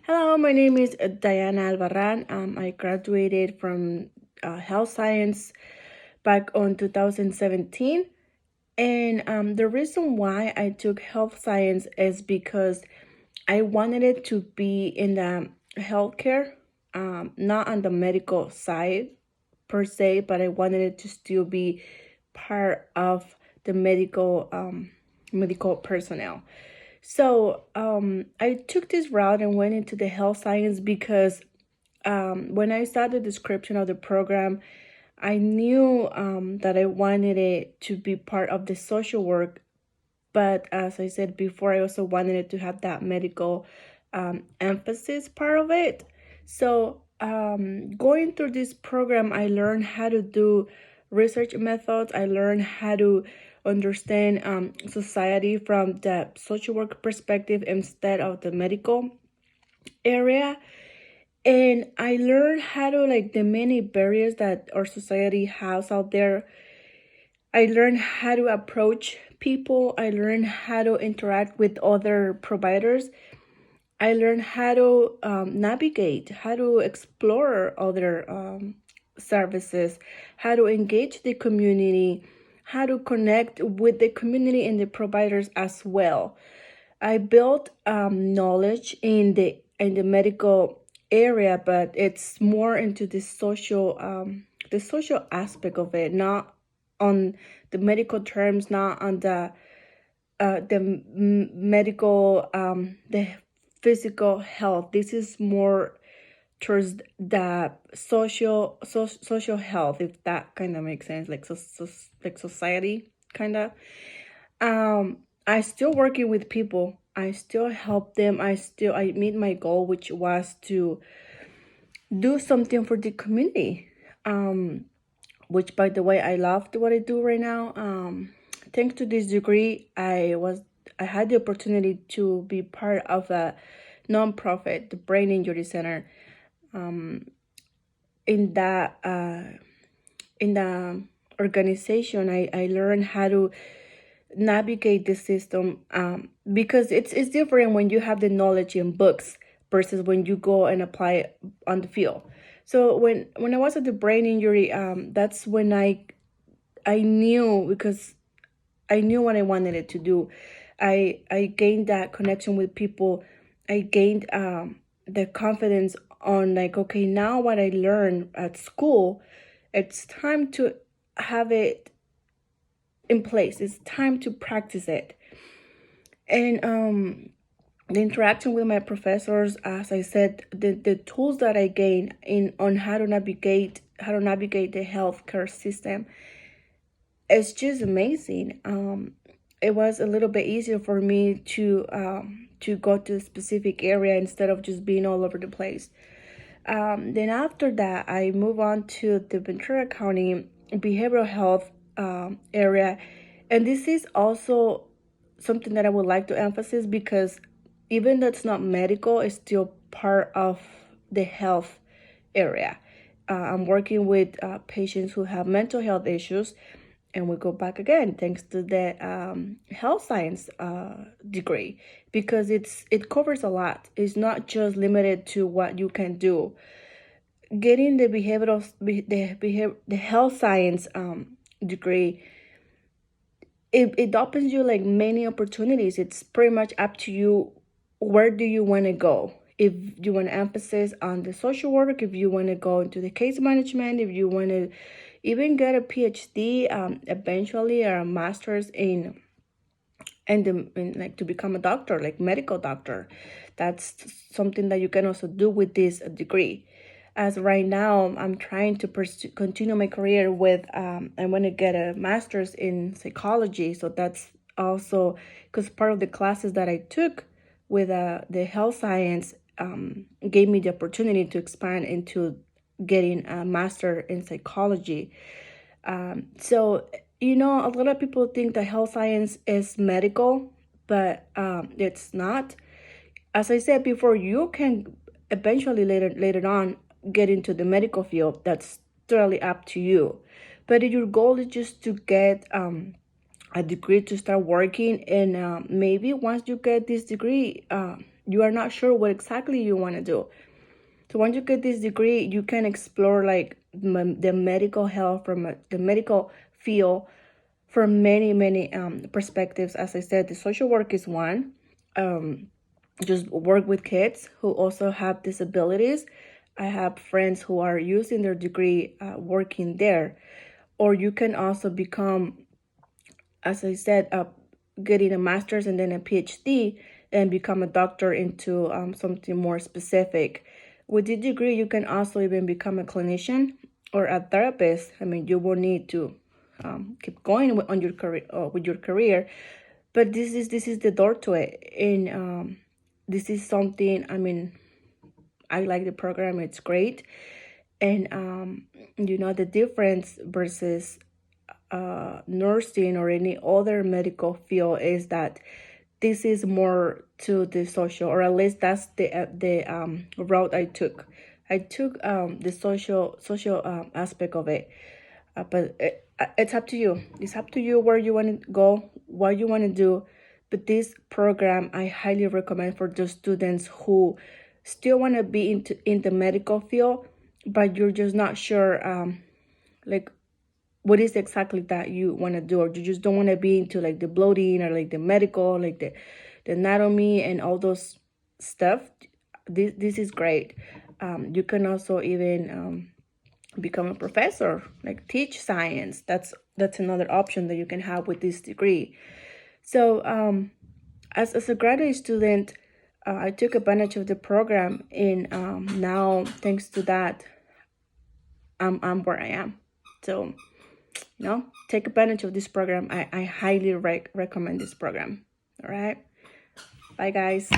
Hello, my name is Diana Albarran. I graduated from Health Science back on 2017. And the reason why I took Health Science is because I wanted it to be in the healthcare, not on the medical side per se, but I wanted it to still be part of the medical personnel. So I took this route and went into the health science because when I saw the description of the program, I knew that I wanted it to be part of the social work. But as I said before, I also wanted it to have that medical emphasis part of it. So going through this program, I learned how to do research methods. I learned how to understand society from the social work perspective instead of the medical area. And I learned how to like the many barriers that our society has out there. I learned how to approach people. I learned how to interact with other providers. I learned how to navigate, how to explore other services, how to engage the community, how to connect with the community and the providers as well. I built knowledge in the medical area, but it's more into the social aspect of it, not on the medical terms, not on the medical the physical health. This is more towards the social health, if that kind of makes sense, like like society kind of. I still working with people. I still help them. I meet my goal, which was to do something for the community. Which by the way, I love what I do right now. Thanks to this degree, I had the opportunity to be part of a nonprofit, the Brain Injury Center. In that in the organization, I learned how to navigate the system, because it's different when you have the knowledge in books versus when you go and apply it on the field. So when I was at the brain injury, that's when I knew, because I knew what I wanted it to do. I gained that connection with people. I gained the confidence on like, okay, now what I learned at school, it's time to have it in place. It's time to practice it. And the interaction with my professors, as I said, the tools that I gained in on how to navigate the healthcare system, it's just amazing. It was a little bit easier for me to go to a specific area instead of just being all over the place. Then after that, I move on to the Ventura County behavioral health area, and this is also something that I would like to emphasize, because even though it's not medical, it's still part of the health area. I'm working with patients who have mental health issues, and we go back again thanks to the health science degree, because it covers a lot. It's not just limited to what you can do. Getting the health science degree, it opens you like many opportunities. It's pretty much up to you. Where do you want to go? If you want to emphasize on the social work, if you want to go into the case management, if you want to even get a PhD, eventually, or a master's in like to become a doctor, like medical doctor. That's something that you can also do with this degree. As right now, I'm trying to continue my career with, I want to get a master's in psychology. So that's also because part of the classes that I took with the health science gave me the opportunity to expand into getting a master in psychology. So, a lot of people think that health science is medical, but it's not. As I said before, you can eventually later on get into the medical field. That's totally up to you. But if your goal is just to get a degree to start working, and maybe once you get this degree, you are not sure what exactly you want to do. So once you get this degree, you can explore like the medical health from the medical field from many perspectives. As I said, the social work is one. Just work with kids who also have disabilities. I have friends who are using their degree working there. Or you can also become, as I said, getting a master's and then a PhD and become a doctor into something more specific. With the degree, you can also even become a clinician or a therapist. I mean, you will need to keep going on your career with your career, but this is the door to it. And this is something. I mean, I like the program. It's great, and the difference versus nursing or any other medical field is that this is more to the social, or at least that's the route I took. I took the social aspect of it, but it's up to you. It's up to you where you want to go, what you want to do. But this program I highly recommend for those students who still want to be in the medical field, but you're just not sure like what is exactly that you want to do, or you just don't want to be into like the bloating or like the medical, like the anatomy and all those stuff. This is great. You can also even become a professor, like teach science. That's another option that you can have with this degree. So as a graduate student, I took advantage of the program, and now thanks to that, I'm where I am. So take advantage of this program. I highly recommend this program. All right, bye guys.